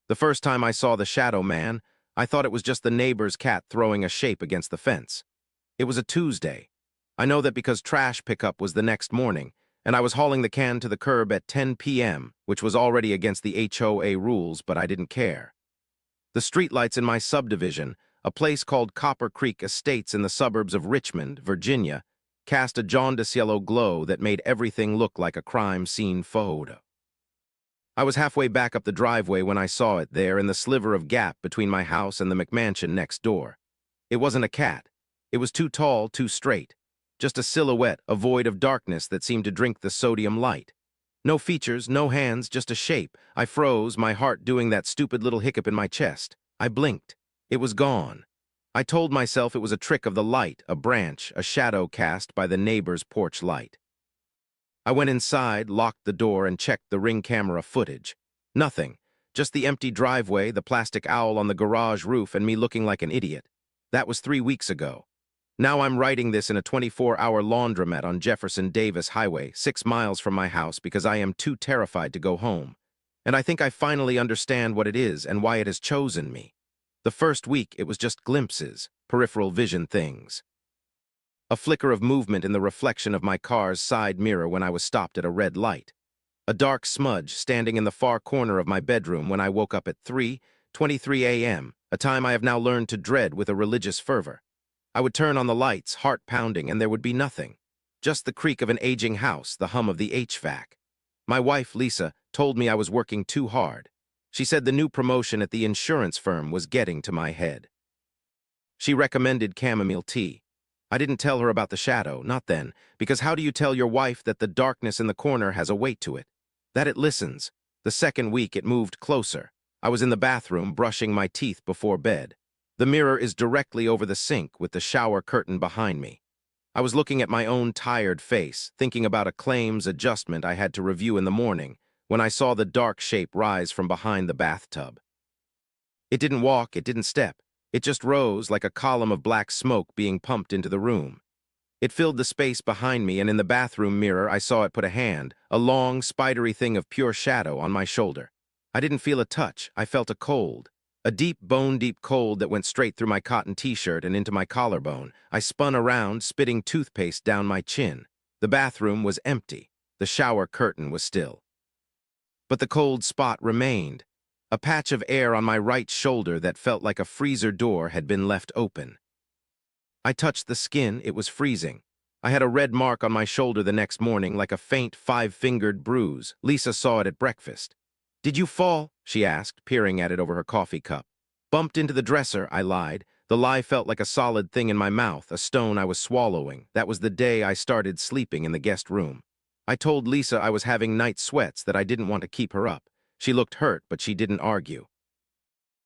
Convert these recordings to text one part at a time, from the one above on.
The first time I saw the shadow man, I thought it was just the neighbor's cat throwing a shape against the fence. It was a Tuesday. I know that because trash pickup was the next morning, and I was hauling the can to the curb at 10 p.m., which was already against the HOA rules, but I didn't care. The streetlights in my subdivision, a place called Copper Creek Estates in the suburbs of Richmond, Virginia, cast a jaundice yellow glow that made everything look like a crime scene photo. I was halfway back up the driveway when I saw it there in the sliver of gap between my house and the McMansion next door. It wasn't a cat. It was too tall, too straight. Just a silhouette, a void of darkness that seemed to drink the sodium light. No features, no hands, just a shape. I froze, my heart doing that stupid little hiccup in my chest. I blinked. It was gone. I told myself it was a trick of the light, a branch, a shadow cast by the neighbor's porch light. I went inside, locked the door, and checked the Ring camera footage. Nothing. Just the empty driveway, the plastic owl on the garage roof, and me looking like an idiot. That was 3 weeks ago. Now I'm writing this in a 24-hour laundromat on Jefferson Davis Highway, 6 miles from my house because I am too terrified to go home. And I think I finally understand what it is and why it has chosen me. The first week, it was just glimpses, peripheral vision things. A flicker of movement in the reflection of my car's side mirror when I was stopped at a red light. A dark smudge standing in the far corner of my bedroom when I woke up at 3:23 a.m., a time I have now learned to dread with a religious fervor. I would turn on the lights, heart pounding, and there would be nothing. Just the creak of an aging house, the hum of the HVAC. My wife, Lisa, told me I was working too hard. She said the new promotion at the insurance firm was getting to my head. She recommended chamomile tea. I didn't tell her about the shadow, not then, because how do you tell your wife that the darkness in the corner has a weight to it? That it listens. The second week, it moved closer. I was in the bathroom, brushing my teeth before bed. The mirror is directly over the sink with the shower curtain behind me. I was looking at my own tired face, thinking about a claims adjustment I had to review in the morning, when I saw the dark shape rise from behind the bathtub. It didn't walk, it didn't step. It just rose like a column of black smoke being pumped into the room. It filled the space behind me, and in the bathroom mirror I saw it put a hand, a long, spidery thing of pure shadow, on my shoulder. I didn't feel a touch, I felt a cold. A deep, bone-deep cold that went straight through my cotton t-shirt and into my collarbone. I spun around, spitting toothpaste down my chin. The bathroom was empty. The shower curtain was still. But the cold spot remained. A patch of air on my right shoulder that felt like a freezer door had been left open. I touched the skin, it was freezing. I had a red mark on my shoulder the next morning, like a faint, 5-fingered bruise. Lisa saw it at breakfast. "Did you fall?" she asked, peering at it over her coffee cup. "Bumped into the dresser," I lied. The lie felt like a solid thing in my mouth, a stone I was swallowing. That was the day I started sleeping in the guest room. I told Lisa I was having night sweats, that I didn't want to keep her up. She looked hurt, but she didn't argue.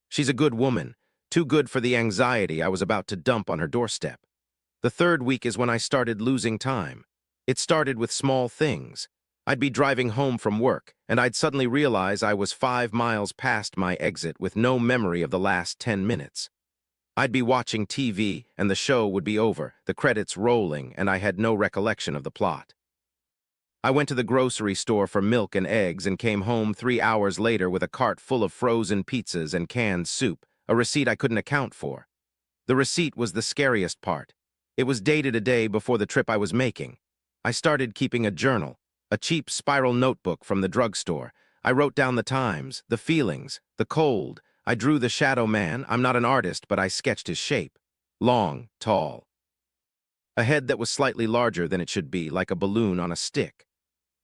She's a good woman, too good for the anxiety I was about to dump on her doorstep. The third week is when I started losing time. It started with small things. I'd be driving home from work, and I'd suddenly realize I was 5 miles past my exit with no memory of the last 10 minutes. I'd be watching TV, and the show would be over, the credits rolling, and I had no recollection of the plot. I went to the grocery store for milk and eggs and came home 3 hours later with a cart full of frozen pizzas and canned soup, a receipt I couldn't account for. The receipt was the scariest part. It was dated a day before the trip I was making. I started keeping a journal. A cheap spiral notebook from the drugstore. I wrote down the times, the feelings, the cold. I drew the shadow man. I'm not an artist, but I sketched his shape. Long, tall. A head that was slightly larger than it should be, like a balloon on a stick.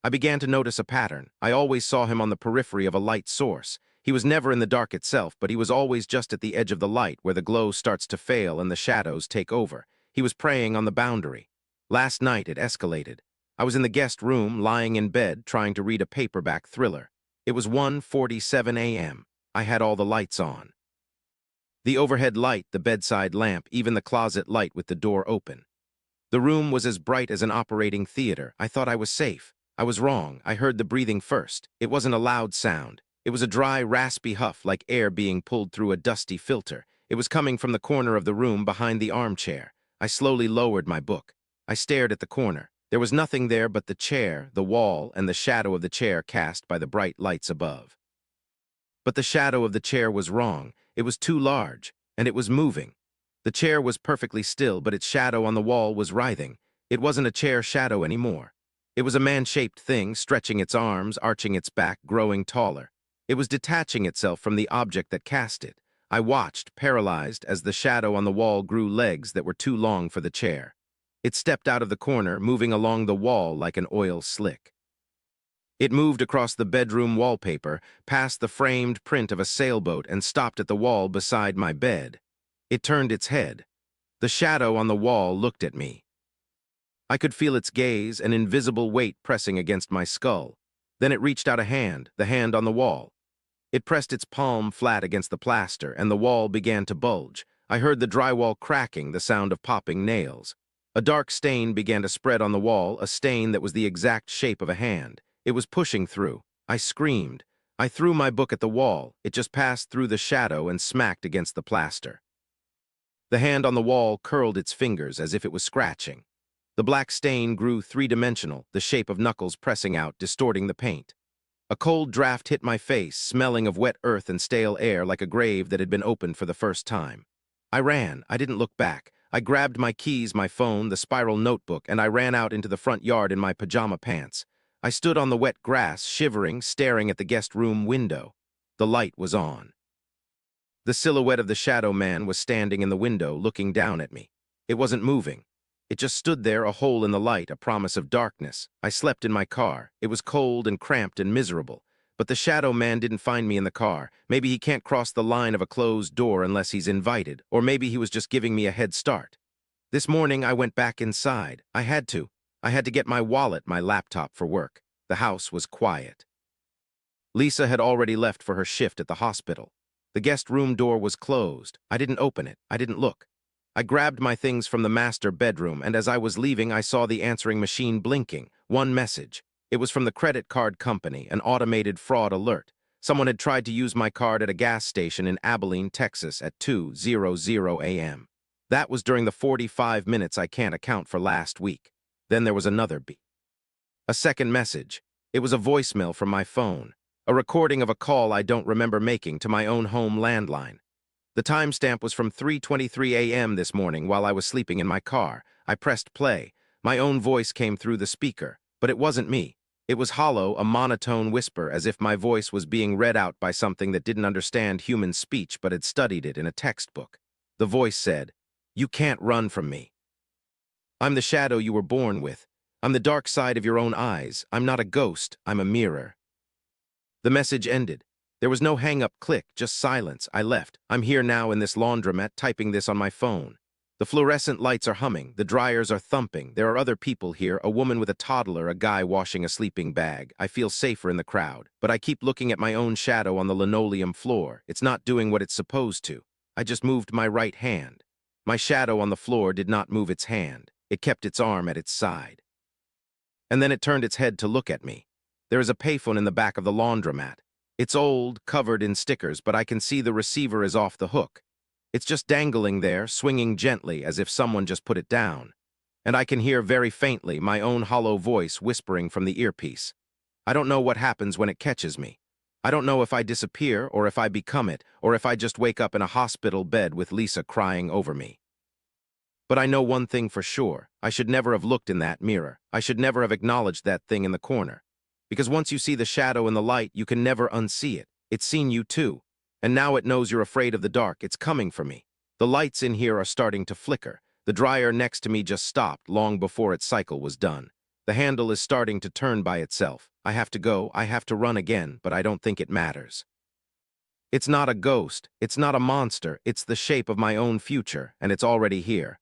I began to notice a pattern. I always saw him on the periphery of a light source. He was never in the dark itself, but he was always just at the edge of the light where the glow starts to fail and the shadows take over. He was preying on the boundary. Last night it escalated. I was in the guest room, lying in bed, trying to read a paperback thriller. It was 1:47 a.m. I had all the lights on. The overhead light, the bedside lamp, even the closet light with the door open. The room was as bright as an operating theater. I thought I was safe. I was wrong. I heard the breathing first. It wasn't a loud sound. It was a dry, raspy huff like air being pulled through a dusty filter. It was coming from the corner of the room behind the armchair. I slowly lowered my book. I stared at the corner. There was nothing there but the chair, the wall, and the shadow of the chair cast by the bright lights above. But the shadow of the chair was wrong. It was too large, and it was moving. The chair was perfectly still, but its shadow on the wall was writhing. It wasn't a chair shadow anymore. It was a man-shaped thing, stretching its arms, arching its back, growing taller. It was detaching itself from the object that cast it. I watched, paralyzed, as the shadow on the wall grew legs that were too long for the chair. It stepped out of the corner, moving along the wall like an oil slick. It moved across the bedroom wallpaper, past the framed print of a sailboat, and stopped at the wall beside my bed. It turned its head. The shadow on the wall looked at me. I could feel its gaze, an invisible weight pressing against my skull. Then it reached out a hand, the hand on the wall. It pressed its palm flat against the plaster, and the wall began to bulge. I heard the drywall cracking, the sound of popping nails. A dark stain began to spread on the wall, a stain that was the exact shape of a hand. It was pushing through. I screamed. I threw my book at the wall. It just passed through the shadow and smacked against the plaster. The hand on the wall curled its fingers as if it was scratching. The black stain grew three-dimensional, the shape of knuckles pressing out, distorting the paint. A cold draft hit my face, smelling of wet earth and stale air like a grave that had been opened for the first time. I ran. I didn't look back. I grabbed my keys, my phone, the spiral notebook, and I ran out into the front yard in my pajama pants. I stood on the wet grass, shivering, staring at the guest room window. The light was on. The silhouette of the shadow man was standing in the window, looking down at me. It wasn't moving. It just stood there, a hole in the light, a promise of darkness. I slept in my car. It was cold and cramped and miserable. But the shadow man didn't find me in the car. Maybe he can't cross the line of a closed door unless he's invited. Or maybe he was just giving me a head start. This morning, I went back inside. I had to. I had to get my wallet, my laptop for work. The house was quiet. Lisa had already left for her shift at the hospital. The guest room door was closed. I didn't open it. I didn't look. I grabbed my things from the master bedroom, and as I was leaving, I saw the answering machine blinking. One message. It was from the credit card company, an automated fraud alert. Someone had tried to use my card at a gas station in Abilene, Texas at 2:00 a.m. That was during the 45 minutes I can't account for last week. Then there was another beep. A second message. It was a voicemail from my phone, a recording of a call I don't remember making to my own home landline. The timestamp was from 3:23 a.m. this morning while I was sleeping in my car. I pressed play. My own voice came through the speaker, but it wasn't me. It was hollow, a monotone whisper, as if my voice was being read out by something that didn't understand human speech but had studied it in a textbook. The voice said, "You can't run from me. I'm the shadow you were born with. I'm the dark side of your own eyes. I'm not a ghost. I'm a mirror." The message ended. There was no hang-up click, just silence. I left. I'm here now in this laundromat, typing this on my phone. The fluorescent lights are humming. The dryers are thumping. There are other people here, a woman with a toddler, a guy washing a sleeping bag. I feel safer in the crowd, but I keep looking at my own shadow on the linoleum floor. It's not doing what it's supposed to. I just moved my right hand. My shadow on the floor did not move its hand. It kept its arm at its side. And then it turned its head to look at me. There is a payphone in the back of the laundromat. It's old, covered in stickers, but I can see the receiver is off the hook. It's just dangling there, swinging gently as if someone just put it down. And I can hear very faintly my own hollow voice whispering from the earpiece. I don't know what happens when it catches me. I don't know if I disappear, or if I become it, or if I just wake up in a hospital bed with Lisa crying over me. But I know one thing for sure. I should never have looked in that mirror. I should never have acknowledged that thing in the corner. Because once you see the shadow in the light, you can never unsee it. It's seen you too. And now it knows you're afraid of the dark. It's coming for me. The lights in here are starting to flicker. The dryer next to me just stopped long before its cycle was done. The handle is starting to turn by itself. I have to go. I have to run again, but I don't think it matters. It's not a ghost. It's not a monster. It's the shape of my own future, and it's already here.